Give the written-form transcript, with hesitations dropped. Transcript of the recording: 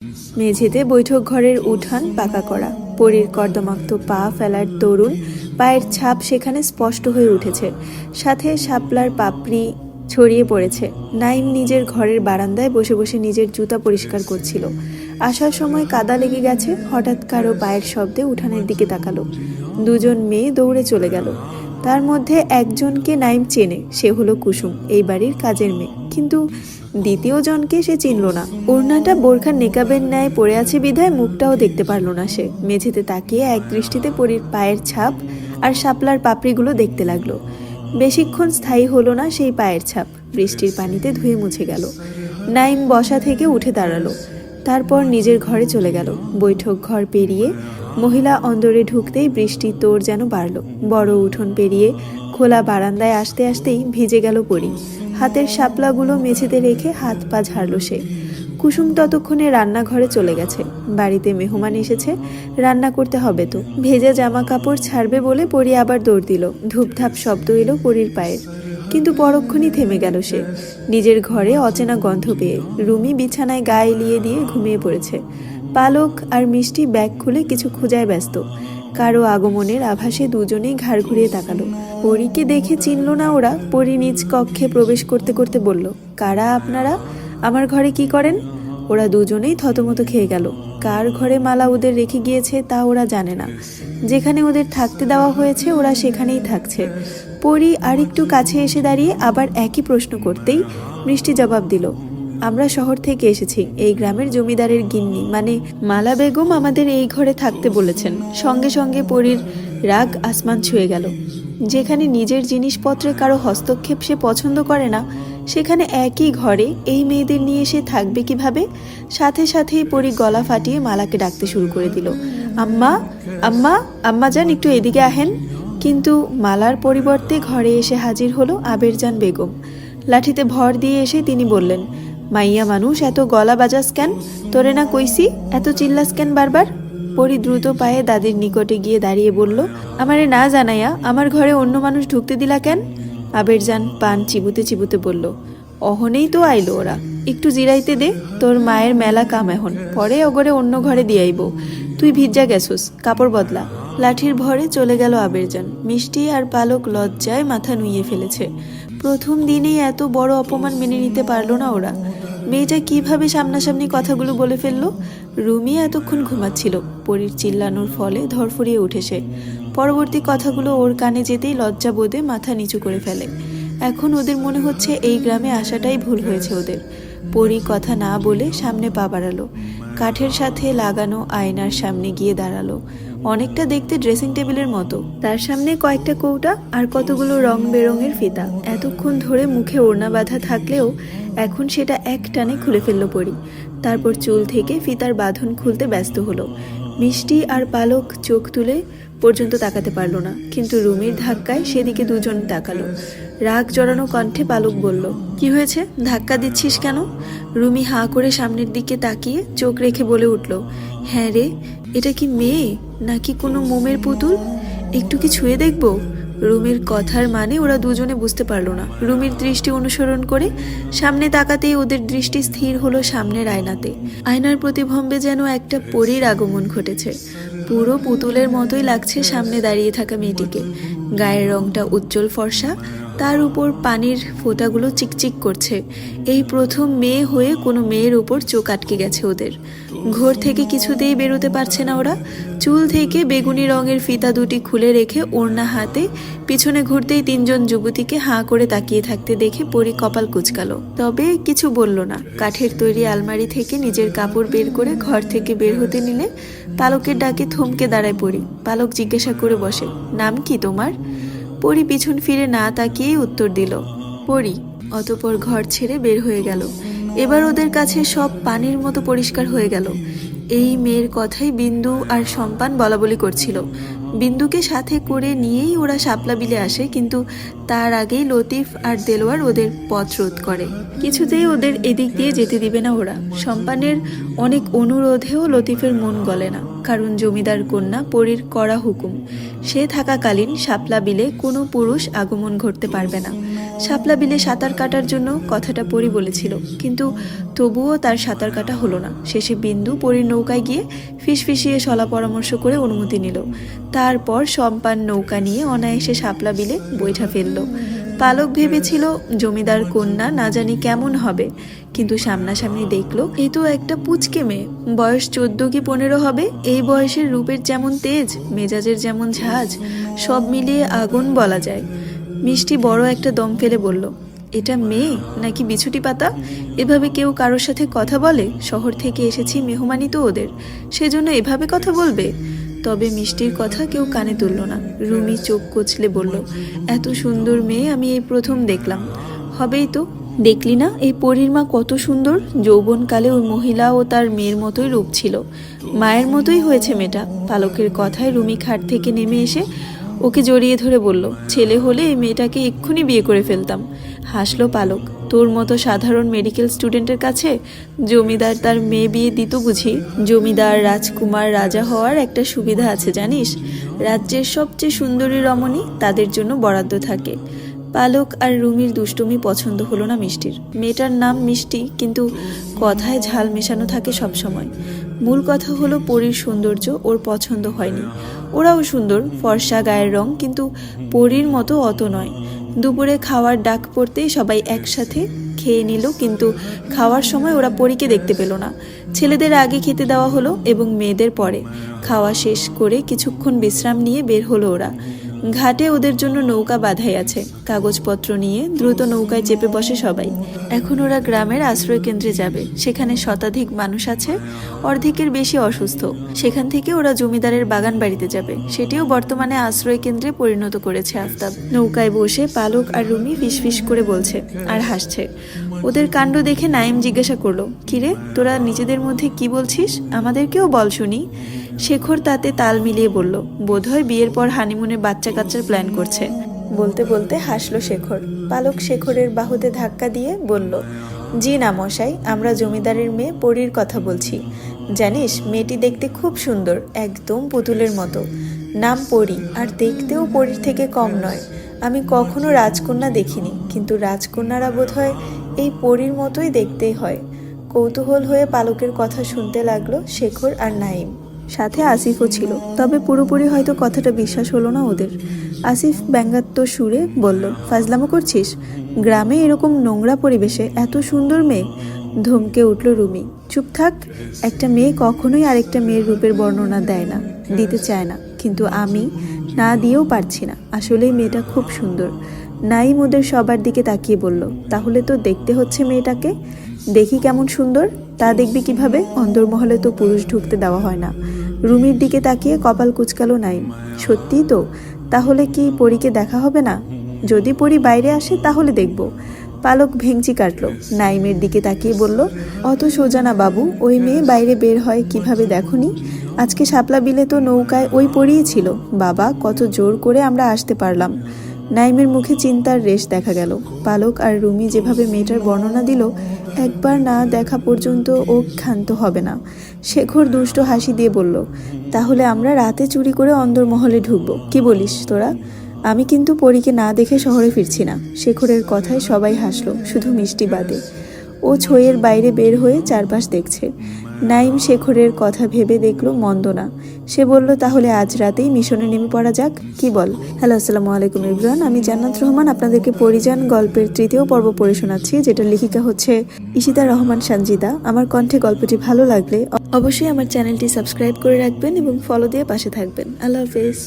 মেঝেতে বৈঠক ঘরের উঠান পাকা করা, পরীর কর্দমাক্ত পা ফেলার দরুন পায়ের ছাপ সেখানে স্পষ্ট হয়ে উঠেছে, সাথে শাপলার পাপড়ি ছড়িয়ে পড়েছে। নাইম নিজের ঘরের বারান্দায় বসে বসে নিজের জুতা পরিষ্কার করছিল। আসার সময় কাদা লেগে গেছে। হঠাৎ কারো পায়ের শব্দে উঠানের দিকে তাকালো। দুজন মেয়ে দৌড়ে চলে গেল। তার মধ্যে একজনকে নাইম চেনে, সে হলো কুসুম, এই বাড়ির কাজের মেয়ে। কিন্তু দ্বিতীয় জনকে সে চিনল না। ওড়নাটা বোরখার নেকাবের ন্যায় পড়ে আছে বিধায় মুখটাও দেখতে পারল না সে। মেঝেতে তাকিয়ে এক দৃষ্টিতে পরীর পায়ের ছাপ আর শাপলার পাপড়িগুলো দেখতে লাগলো। বেশিক্ষণ স্থায়ী হলো না সেই পায়ের ছাপ, বৃষ্টির পানিতে ধুয়ে মুছে গেল। নাইম বসা থেকে উঠে দাঁড়ালো, তারপর নিজের ঘরে চলে গেল। বৈঠক ঘর পেরিয়ে মহিলা অন্দরে ঢুকতেই বৃষ্টির তোড় যেন বাড়ল। বড় উঠোন পেরিয়ে খোলা বারান্দায় আসতে আসতেই ভিজে গেল পরী। হাতের শাপলাগুলো মেঝেতে রেখে হাত পা ঝাড়ল সে। কুসুম ততক্ষণে রান্নাঘরে চলে গেছে। বাড়িতে মেহমান এসেছে, রান্না করতে হবে তো। ভেজা জামা কাপড় ছাড়বে বলে পরী আবার দৌড় দিল। ধূপধাপ শব্দ এলো পরীর পায়ের, কিন্তু পরক্ষণই থেমে গেল সে। নিজের ঘরে অচেনা গন্ধ পেয়ে রুমি বিছানায় গায়ে এলিয়ে দিয়ে ঘুমিয়ে পড়েছে। পালক আর মিষ্টি ব্যাগ খুলে কিছু খোঁজায় ব্যস্ত। কারো আগমনের আভাসে দুজনেই ঘাড় ঘুরিয়ে তাকালো। পরীকে দেখে চিনল না ওরা। পরী নিজ কক্ষে প্রবেশ করতে করতে বলল, কারা আপনারা? আমার ঘরে কি করেন? ওরা দুজনেই থতমত খেয়ে গেল। কার ঘরে মালা ওদের রেখে গিয়েছে তা ওরা জানে না। যেখানে ওদের থাকতে দেওয়া হয়েছে ওরা সেখানেই থাকছে। পরী আরেকটু কাছে এসে দাঁড়িয়ে আবার একই প্রশ্ন করতেই মিষ্টি জবাব দিল, আমরা শহর থেকে এসেছি। এই গ্রামের জমিদারের গিন্নি মানে মালা বেগম আমাদের এই ঘরে থাকতে বলেছেন। সঙ্গে সঙ্গে পরীর রাগ আসমান ছুঁয়ে গেল। যেখানে নিজের জিনিসপত্রে কারো হস্তক্ষেপ সে পছন্দ করে না, সেখানে একই ঘরে এই মেয়েদের নিয়ে সে থাকবে কিভাবে? সাথে সাথেই পরী গলা ফাটিয়ে মালাকে ডাকতে শুরু করে দিল, আম্মা আম্মা আম্মা যান, একটু এদিকে আহেন। কিন্তু মালার পরিবর্তে ঘরে এসে হাজির হলো আবেরজান বেগম। লাঠিতে ভর দিয়ে এসে তিনি বললেন, মাইয়া মানুষ, এত গলা বাজাস কেন? তোরে না কইছি, এত চিল্লাস কেন বারবার? পরী দ্রুত পায়ে দাদির নিকটে গিয়ে দাঁড়িয়ে বলল, আমারে না জানাইয়া আমার ঘরে অন্য মানুষ ঢুকতে দিলা কেন? আবেরজান পান চিবুতে চিবুতে বলল, অহনেই তো আইলো ওরা, একটু জিরাইতে দে, তোর মায়ের মেলা কাম এখন, পরে ওগরে অন্য ঘরে দিয়াইব। তুই ভিজা গেছুস, কাপড় বদলা। লাঠির ভরে চলে গেল আবেরজান। মিষ্টি আর পালক লজ্জায় মাথা নুইয়ে ফেলেছে। প্রথম দিনেই এত বড় অপমান মেনে নিতে পারলো না ওরা। মেয়েটা কিভাবে সামনাসামনি কথাগুলো বলে ফেললো? রুমি এতক্ষণ ঘুমাচ্ছিল। পরীর চিল্লানোর ফলে ধরফরিয়ে উঠে সে। পরবর্তী কথাগুলো ওর কানে যেতেই লজ্জা বোধে মাথা নিচু করে ফেলে। এখন ওদের মনে হচ্ছে এই গ্রামে আসাটাই ভুল হয়েছে ওদের। পরী কথা না বলে সামনে পা বাড়ালো। কাঠের সাথে লাগানো আয়নার সামনে গিয়ে দাঁড়ালো। অনেকটা দেখতে ড্রেসিং টেবিলের মতো। তার সামনে কয়েকটা কৌটা আর কতগুলো রং বেরঙের ফিতা। এতক্ষণ ধরে মুখে ওড়না বাঁধা থাকলেও এখন সেটা এক টানে খুলে ফেলল পরী। তারপর চুল থেকে ফিতার বাঁধন খুলতে ব্যস্ত হলো। মিষ্টি আর পালক চোখ তুলে পর্যন্ত তাকাতে পারল না, কিন্তু রুমির ধাক্কায় সেদিকে দুজন তাকালো। রাগ জড়ানো কণ্ঠে পালক বলল, কি হয়েছে, ধাক্কা দিচ্ছিস কেন? রুমি হাঁ করে সামনের দিকে তাকিয়ে চোখ রেখে বলে উঠল, হ্যাঁ রে, এটা কি মেয়ে নাকি কোনো মোমের পুতুল? একটু কি ছুঁয়ে দেখবো? রুমির কথার মানে ওরা দুজনে বুঝতে পারলো না। রুমির দৃষ্টি অনুসরণ করে সামনে তাকাতেই ওদের দৃষ্টি স্থির হলো সামনের আয়নাতে। আয়নার প্রতিবিম্বে যেন একটা পরীর আগমন ঘটেছে। পুরো পুতুলের মতোই লাগছে সামনে দাঁড়িয়ে থাকা মেয়েটিকে। গায়ের রংটা উজ্জ্বল ফর্সা, তার উপর পানির ফোঁটাগুলো চিকচিক করছে। এই প্রথম মেয়ে হয়ে কোনো মেয়ের উপর চোখ আটকে গেছে ওদের। ঘর থেকে কিছুতেই বেরোতে পারছে না ওরা। চুল থেকে বেগুনি রঙের ফিতা দুটি খুলে রেখে ওড়না হাতে পিছনে ঘুরতেই তিনজন যুবতীকে হাঁ করে তাকিয়ে থাকতে দেখে পরী কপাল কুঁচকালো। তবে কিছু বলল না। কাঠের তৈরি আলমারি থেকে নিজের কাপড় বের করে ঘর থেকে বের হতে নিলে পালকের ডাকে থমকে দাঁড়ায় পরী। পালক জিজ্ঞাসা করে বসে, নাম কি তোমার? পরী পিছন ফিরে না তাকিয়েই উত্তর দিল, পরী। অতঃপর ঘর ছেড়ে বের হয়ে গেল। এবার ওদের কাছে সব পানির মতো পরিষ্কার হয়ে গেল। এই মেয়ের কথাই বিন্দু আর সম্পান বলাবলি করছিল। বিন্দুকে সাথে করে নিয়েই ওরা শাপলা বিলে আসে, কিন্তু তার আগেই লতিফ আর দেলোয়ার ওদের পথ রোধ করে। কিছুতেই ওদের এদিক দিয়ে যেতে দিবে না ওরা। সম্পানের অনেক অনুরোধেও লতিফের মন গলে না, কারণ জমিদার কন্যা পরীর কড়া হুকুম, সে থাকাকালীন শাপলা বিলে কোনো পুরুষ আগমন ঘটতে পারবে না। শাপলা বিলে সাঁতার কাটার জন্য কথাটা পরী বলেছিল, কিন্তু তবুও তার সাঁতার কাটা হলো না। শেষে বিন্দু পরীর নৌকায় গিয়ে ফিসফিসিয়ে সলা পরামর্শ করে অনুমতি নিল। তারপর সম্পান নৌকা নিয়ে অনায়াসে শাপলা বিলে বৈঠা ফেলল। পালক ভেবেছিল জমিদার কন্যা না জানি কেমন হবে, কিন্তু সামনাসামনি দেখলো এ তো একটা পুচকে মেয়ে, বয়স 14 কি 15 হবে। এই বয়সের রূপের যেমন তেজ, মেজাজের যেমন ঝাঁজ, সব মিলিয়ে আগুন বলা যায়। মিষ্টি বড় একটা দম ফেলে বলল, এটা মেয়ে নাকি বিছুটি পাতা? এভাবে কেউ কারোর সাথে কথা বলে? শহর থেকে এসেছি, মেহমানি তো ওদের, সেজন্য এভাবে কথা বলবে? তবে মিষ্টির কথা কেউ কানে তুলল না। রুমি চোখ কচলে বলল, এত সুন্দর মেয়ে আমি এই প্রথম দেখলাম। হবেই তো, দেখলি না এই পরীর মা কত সুন্দর? যৌবনকালে ওই মহিলা ও তার মেয়ের মতোই রূপ ছিল, মায়ের মতোই হয়েছে মেয়েটা। পালকের কথায় রুমি খাট থেকে নেমে এসে ওকে জড়িয়ে ধরে বলল, ছেলে হলে এই মেয়েটাকে এক্ষুনি বিয়ে করে ফেলতাম। হাসলো পালক, তোর মতো সাধারণ মেডিকেল স্টুডেন্টের কাছে জমিদার তার মেয়ে বিয়ে দিত বুঝি? জমিদার রাজকুমার রাজা হওয়ার একটা সুবিধা আছে জানিস, রাজ্যের সবচেয়ে সুন্দরী রমণী তাদের জন্য বরাদ্দ থাকে। পালক আর রুমির দুষ্টুমি পছন্দ হলো না মিষ্টির। মেয়েটার নাম মিষ্টি, কিন্তু কথায় ঝাল মেশানো থাকে সবসময়। মূল কথা হলো পরীর সৌন্দর্য ওর পছন্দ হয়নি। ওরাও সুন্দর, ফর্সা গায়ের রং, কিন্তু পরীর মতো অত নয়। দুপুরে খাওয়ার ডাক পড়তেই সবাই একসাথে খেয়ে নিল, কিন্তু খাওয়ার সময় ওরা পরীকে দেখতে পেল না। ছেলেদের আগে খেতে দেওয়া হলো এবং মেয়েদের পরে। খাওয়া শেষ করে কিছুক্ষণ বিশ্রাম নিয়ে বের হলো ওরা। ঘাটে ওদের জন্য নৌকা বাঁধাই আছে। কাগজপত্র নিয়ে দ্রুত নৌকায় চেপে বসে সবাই। এখন ওরা গ্রামের আশ্রয় কেন্দ্রে যাবে। সেখানে শতাধিক মানুষ আছে, অর্ধেকের বেশি অসুস্থ। সেখান থেকে ওরা জমিদারের বাগান বাড়িতে যাবে, সেটিও বর্তমানে আশ্রয় কেন্দ্রে পরিণত করেছে আফতাব। নৌকায় বসে পালক আর রুমি ফিসফিস করে বলছে আর হাসছে। ওদের কাণ্ড দেখে নাইম জিজ্ঞাসা করলো, কিরে তোরা নিজেদের মধ্যে কি বলছিস? আমাদেরকেও বল শুনি। শেখর তাতে তাল মিলিয়ে বলল, বোধহয় বিয়ের পর হানিমুনে বাচ্চা কাচ্চার প্ল্যান করছে। বলতে বলতে হাসলো শেখর। পালক শেখরের বাহুতে ধাক্কা দিয়ে বলল, জি না মশাই, আমরা জমিদারের মেয়ে পরীর কথা বলছি। জানিস মেয়েটি দেখতে খুব সুন্দর, একদম পুতুলের মতো। নাম পরী, আর দেখতেও পরীর থেকে কম নয়। আমি কখনো রাজকন্যা দেখিনি, কিন্তু রাজকন্যারা বোধহয় এই পরীর মতোই দেখতেই হয়। কৌতূহল হয়ে পালকের কথা শুনতে লাগলো শেখর আর নাইম। সাথে আসিফও ছিল, তবে পুরোপুরি হয়তো কথাটা বিশ্বাস হলো না ওদের। আসিফ ব্যঙ্গাত্মক সুরে বলল, ফাজলামো করছিস? গ্রামে এরকম নোংরা পরিবেশে এত সুন্দর মেয়ে? ধমকে উঠল রুমি। চুপ থাক, একটা মেয়ে কখনোই আরেকটা মেয়ের রূপের বর্ণনা দেয় না, দিতে চায় না, কিন্তু আমি না দিয়েও পারছি না। আসলেই মেয়েটা খুব সুন্দর। নাইম ওদের সবার দিকে তাকিয়ে বলল, তাহলে তো দেখতে হচ্ছে মেয়েটাকে। দেখি কেমন সুন্দর, তা দেখবি কিভাবে? অন্দরমহলে তো পুরুষ ঢুকতে দেওয়া হয় না। রুমির দিকে তাকিয়ে কপাল কুচকালো নাইম। সত্যিই তো, তাহলে কি পরীকে দেখা হবে না? যদি পরী বাইরে আসে তাহলে দেখব। পালক ভেঙচি কাটলো। নাইমের দিকে তাকিয়ে বলল, অত সোজা না বাবু, ওই মেয়ে বাইরে বের হয় কিভাবে দেখনি? আজকে শাপলা বিলে তো নৌকায় ওই পরীই ছিল। বাবা, কত জোর করে আমরা আসতে পারলাম। নাইমের মুখে চিন্তার রেশ দেখা গেল। পালক আর রুমি যেভাবে মেয়েটার বর্ণনা দিল, একবার না দেখা পর্যন্ত ও ক্ষান্ত হবে না। শেখর দুষ্ট হাসি দিয়ে বলল, তাহলে আমরা রাতে চুরি করে অন্দরমহলে ঢুকবো, কি বলিস তোরা? আমি কিন্তু পরীকে না দেখে শহরে ফিরছি না। শেখরের কথায় সবাই হাসলো, শুধু মিষ্টি বাদে। ও ছইয়ের বাইরে বের হয়ে চারপাশ দেখছে। নাইম শেখরের কথা ভেবে দেখলো মন্দ না। সে বলল, তাহলে আজ রাতেই মিশনে নেমে পড়া যাক, কি বল? হ্যালো, আসসালামু আলাইকুম এভরিওয়ান, আমি জান্নাত রহমান আপনাদেরকে পরিযান গল্পের 3য় পর্ব পড়ে শোনাচ্ছি, যেটা লেখিকা হচ্ছে ইশিতা রহমান সঞ্জিদা। আমার কণ্ঠে গল্পটি ভালো লাগলে অবশ্যই আমার চ্যানেলটি সাবস্ক্রাইব করে রাখবেন এবং ফলো দিয়ে পাশে থাকবেন। আল্লাহ হাফেজ।